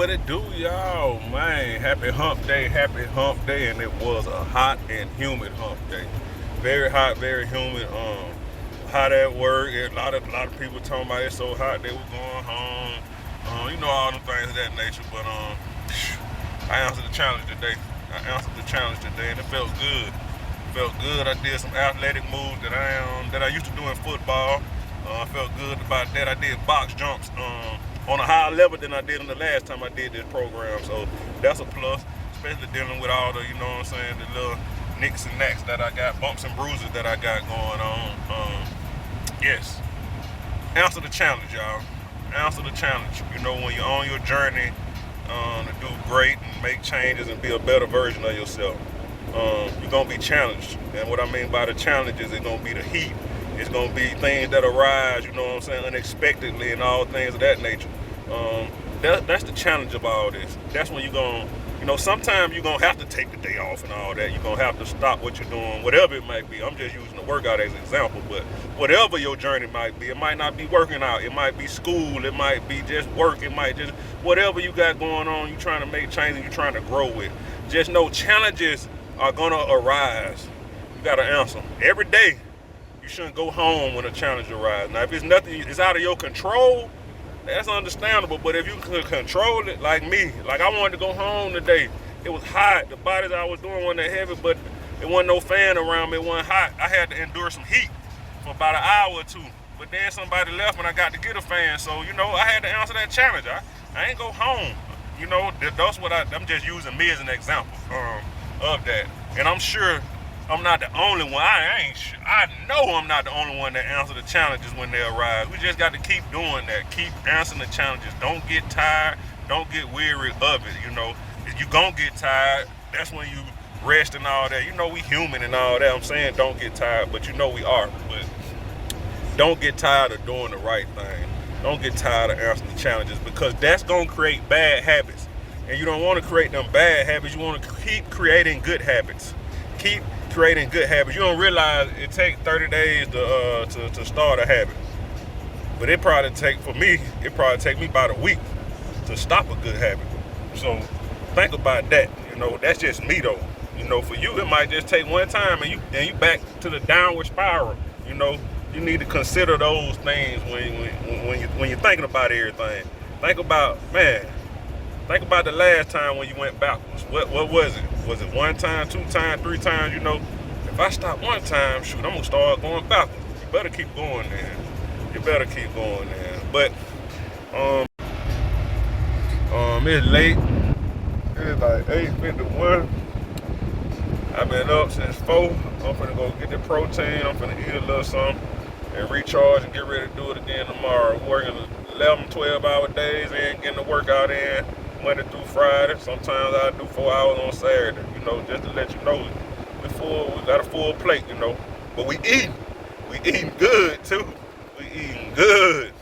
what it do, y'all? Man, happy hump day, and it was a hot and humid hump day. Very hot, very humid. Hot at work. A lot of people talking about it's so hot they were going home. All the things of that nature. But I answered the challenge today. And it felt good. Felt good. I did some athletic moves that I used to do in football. I felt good about that. I did box jumps on a higher level than I did in the last time I did this program. So that's a plus, especially dealing with all the, the little nicks and knacks that I got, bumps and bruises that I got going on. Yes. Answer the challenge, y'all. Answer the challenge. When you're on your journey to do great and make changes and be a better version of yourself, you're going to be challenged. And what I mean by the challenges is going to be the heat. It's going to be things that arise, unexpectedly and all things of that nature. That's the challenge of all this. That's when you're going to, sometimes you're going to have to take the day off and all that. You're going to have to stop what you're doing, whatever it might be. I'm just using the workout as an example, but whatever your journey might be, it might not be working out. It might be school. It might be just work. It might just, whatever you got going on, you're trying to make changes, you're trying to grow with. Just know challenges are going to arise. You got to answer them. Every day, you shouldn't go home when a challenge arises. Now, if it's nothing, it's out of your control, that's understandable. But if you can control it, like me, like I wanted to go home today. It was hot. The bodies I was doing wasn't that heavy, but it wasn't no fan around me. It wasn't hot. I had to endure some heat for about an hour or two. But then somebody left and I got to get a fan. So, I had to answer that challenge. I ain't go home. That's what I'm just using me as an example of that. And I'm sure I'm not the only one. I know I'm not the only one that answer the challenges when they arise. We just got to keep doing that. Keep answering the challenges. Don't get tired. Don't get weary of it. If you gonna get tired, that's when you rest and all that. We human and all that. I'm saying don't get tired, but we are. But don't get tired of doing the right thing. Don't get tired of answering the challenges, because that's gonna create bad habits. And you don't want to create them bad habits. You want to keep creating good habits. Keep creating good habits. You don't realize it takes 30 days to start a habit. But it probably take me about a week to stop a good habit. So think about that. That's just me though. For you it might just take one time and you back to the downward spiral. You need to consider those things when you're thinking about everything. Think about the last time when you went backwards. What was it? Was it one time, two times, three times? If I stop one time, shoot, I'm gonna start going backwards. You better keep going there. But it's late. It's like 8:51. I've been up since 4. I'm finna go get the protein. I'm finna eat a little something and recharge and get ready to do it again tomorrow. Working 11, 12-hour days and getting the workout in Monday through Friday. Sometimes I do 4 hours on Saturday, just to let you know. We got a full plate, but we eating good too. We eating good.